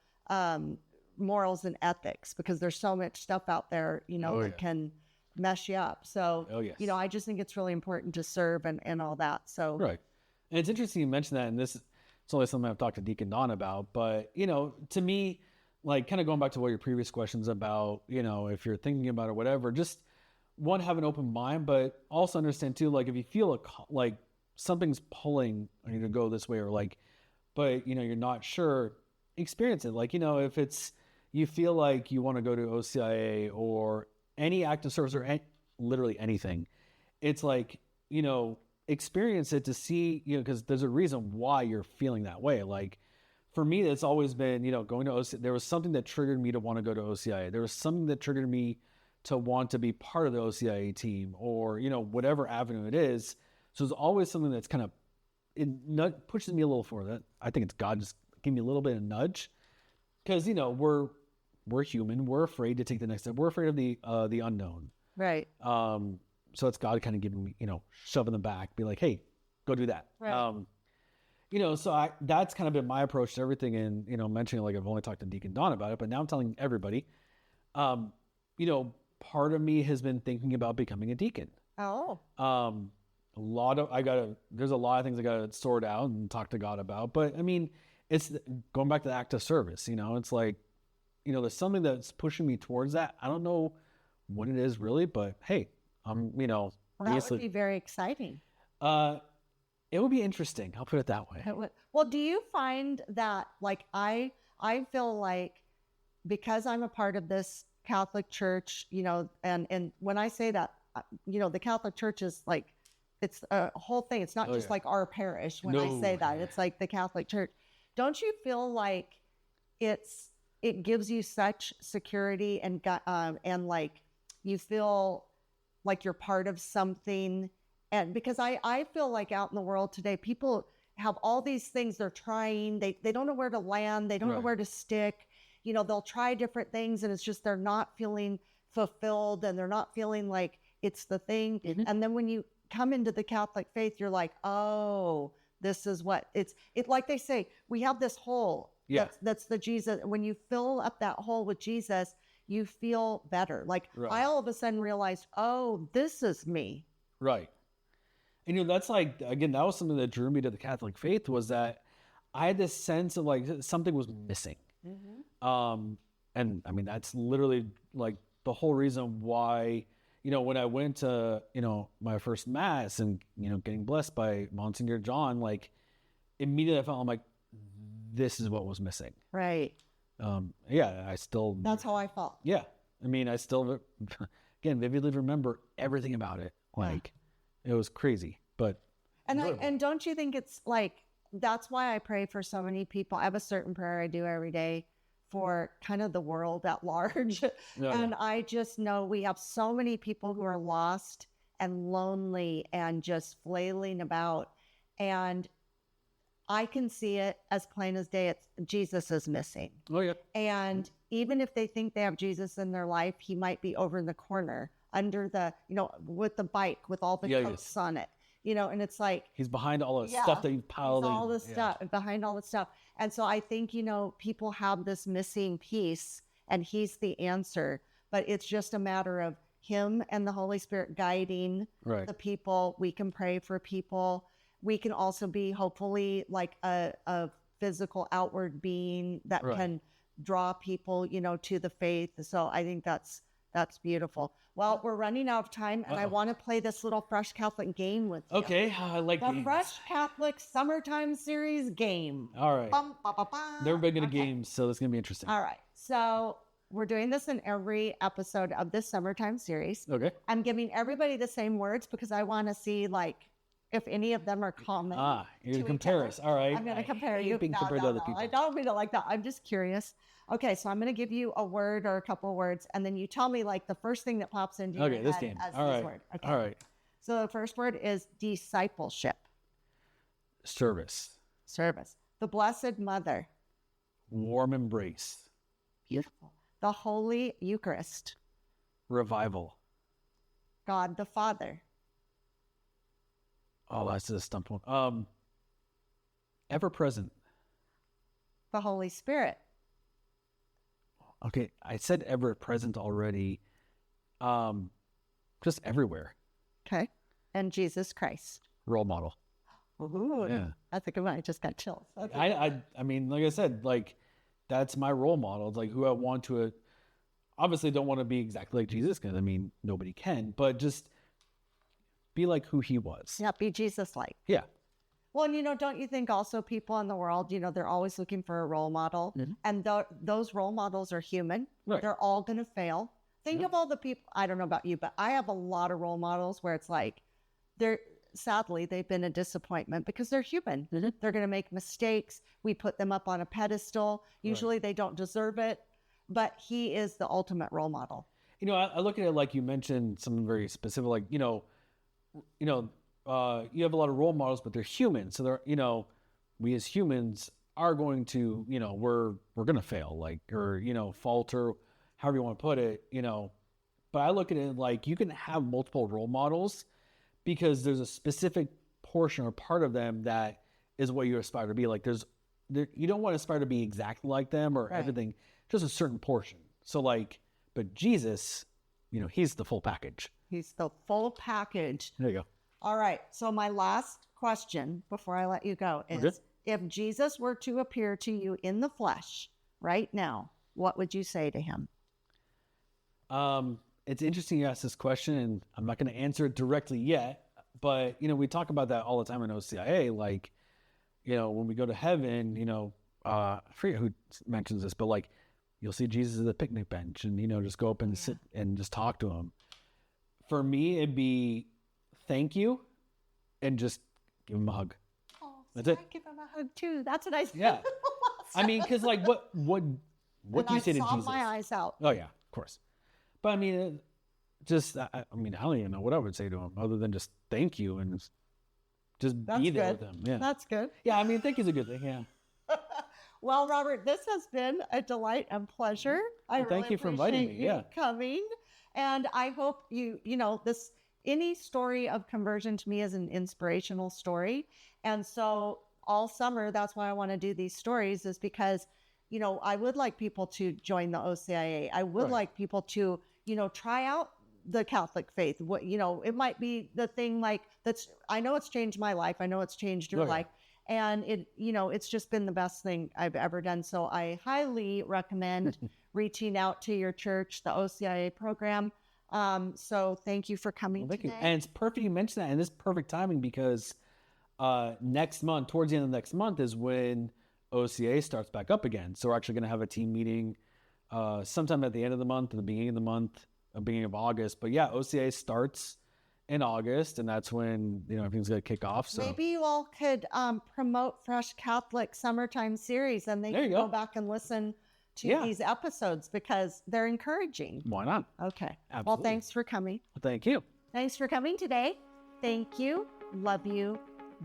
morals and ethics, because there's so much stuff out there, that can mess you up. So, I just think it's really important to serve and all that. So, right. And it's interesting you mentioned that, and it's only something I've talked to Deacon Don about, but, to me, like kind of going back to what your previous questions about, if you're thinking about it or whatever, just one, have an open mind, but also understand too, like if you feel like something's pulling on you to go this way or like, but, you're not sure, experience it. Like, if it's, you feel like you want to go to OCIA or any active service or literally anything, it's like, experience it to see, because there's a reason why you're feeling that way. Like for me, it's always been, going to OCIA. There was something that triggered me to want to go to OCIA. There was something that triggered me to want to be part of the OCIA team or, whatever avenue it is. So there's always something that's kind of, it pushes me a little forward. That I think it's God just giving me a little bit of nudge, because, we're human. We're afraid to take the next step. We're afraid of the unknown. Right. So it's God kind of giving me, shoving them back, be like, hey, go do that. Right. So that's kind of been my approach to everything. And, mentioning, like, I've only talked to Deacon Don about it, but now I'm telling everybody, part of me has been thinking about becoming a deacon. Oh. There's a lot of things I got to sort out and talk to God about, but I mean, it's going back to the act of service, it's like, there's something that's pushing me towards that. I don't know what it is really, but hey, that would be very exciting. It would be interesting. I'll put it that way. Well, do you find that, like, I feel like because I'm a part of this Catholic Church, and when I say that, the Catholic Church is like, it's a whole thing. It's not just like our parish. When I say that, it's like the Catholic Church. Don't you feel like it gives you such security and like you feel like you're part of something? And because I feel like out in the world today, people have all these things they're trying. They don't know where to land. They don't know where to stick. They'll try different things and it's just, they're not feeling fulfilled and they're not feeling like it's the thing. Mm-hmm. And then when you come into the Catholic faith, you're like, oh, this is what it's like they say, we have this hole. Yeah. That's the Jesus. When you fill up that hole with Jesus, you feel better. Like I all of a sudden realized, oh, this is me. Right. And that's like, again, that was something that drew me to the Catholic faith, was that I had this sense of like something was missing. And I mean, that's literally like the whole reason why, when I went to, my first mass and, getting blessed by Monsignor John, like immediately I felt, I'm like, this is what was missing. Right. Yeah, I still. That's how I felt. Yeah. I mean, I still, again, vividly remember everything about it. Like, it was crazy, but. And don't you think it's like, that's why I pray for so many people. I have a certain prayer I do every day for kind of the world at large. And I just know we have so many people who are lost and lonely and just flailing about. And I can see it as plain as day. It's Jesus is missing. Oh, yeah. And even if they think they have Jesus in their life, he might be over in the corner under the, with the bike, with all the coats on it, and it's like. He's behind all the stuff that you piled in. All the stuff, behind all the stuff. And so I think, people have this missing piece and he's the answer, but it's just a matter of him and the Holy Spirit guiding the people. We can pray for people. We can also be hopefully like a physical outward being that can draw people, to the faith. So I think that's beautiful. Well, we're running out of time, and I want to play this little Fresh Catholic game with you. Okay, I like the games. Fresh Catholic Summertime Series game. All right. Never been good at games, so this is going to be interesting. All right. So we're doing this in every episode of this Summertime Series. Okay. I'm giving everybody the same words because I want to see, like, if any of them are common. You're going to compare us. All right. I'm going to compare you. Being compared to other people. I don't mean it like that. I'm just curious. Okay, so I'm going to give you a word or a couple of words, and then you tell me like the first thing that pops into your head this game. as All this right. word. Okay. All right. So the first word is discipleship. Service. The Blessed Mother. Warm embrace. Beautiful. The Holy Eucharist. Revival. God the Father. Oh, that's a stumped one. Ever present. The Holy Spirit. Okay, I said ever present already. Just everywhere. Okay. And Jesus Christ. Role model. Ooh, Yeah. That's a good one. I just got chills. I mean, like I said, like that's my role model. It's like who I want to. Obviously, don't want to be exactly like Jesus, because I mean nobody can. But just be like who he was. Yeah, be Jesus-like. Yeah. Well, and don't you think also people in the world, they're always looking for a role model, and those role models are human. Right. They're all going to fail. Think of all the people. I don't know about you, but I have a lot of role models where it's like, sadly they've been a disappointment because they're human. They're going to make mistakes. We put them up on a pedestal. Usually they don't deserve it, but he is the ultimate role model. I look at it like you mentioned something very specific, like you have a lot of role models, but they're human. So they're, we as humans are going to, we're going to fail, like, or, falter, however you want to put it, but I look at it like you can have multiple role models because there's a specific portion or part of them that is what you aspire to be. Like you don't want to aspire to be exactly like them or everything, just a certain portion. So like, but Jesus, he's the full package. He's the full package. There you go. All right. So my last question before I let you go is, if Jesus were to appear to you in the flesh right now, what would you say to him? It's interesting you ask this question, and I'm not going to answer it directly yet, but, we talk about that all the time in OCIA. Like, when we go to heaven, I forget who mentions this, but like, you'll see Jesus at the picnic bench and, just go up and sit and just talk to him. For me, it'd be thank you and just give him a hug. Oh, that's it. Give him a hug too. That's what I said. Yeah. I mean, because like what do you say to Jesus? My eyes out. Oh yeah, of course. But I mean, I don't even know what I would say to him other than just thank you and just be there with him. Yeah, that's good. Yeah, I mean, thank you's a good thing. Yeah. Well, Robert, this has been a delight and pleasure. Thank you for inviting me. Yeah, coming, and I hope any story of conversion to me is an inspirational story, and so all summer, that's why I want to do these stories, is because I would like people to join the OCIA. I would like people to try out the Catholic faith. What, it might be the thing I know it's changed my life. I know it's changed your life. And it's just been the best thing I've ever done. So I highly recommend reaching out to your church, the OCIA program. So thank you for coming today. You. And it's perfect you mentioned that, and it's perfect timing because next month, towards the end of next month, is when OCA starts back up again. So we're actually going to have a team meeting sometime at the end of the month, at the beginning of the month, beginning of August. But yeah, OCA starts in August, and that's when everything's going to kick off. So maybe you all could promote Fresh Catholic Summertime Series, and they can go back and listen to these episodes because they're encouraging. Why not? Okay. Absolutely. Well, thanks for coming. Well, thank you. Thanks for coming today. Thank you. Love you.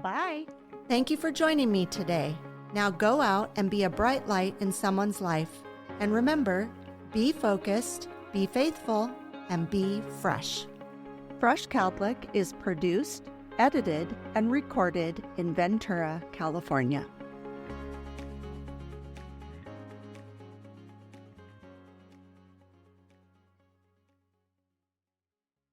Bye. Thank you for joining me today. Now go out and be a bright light in someone's life. And remember, be focused, be faithful, and be fresh. Fresh Catholic is produced, edited, and recorded in Ventura, California.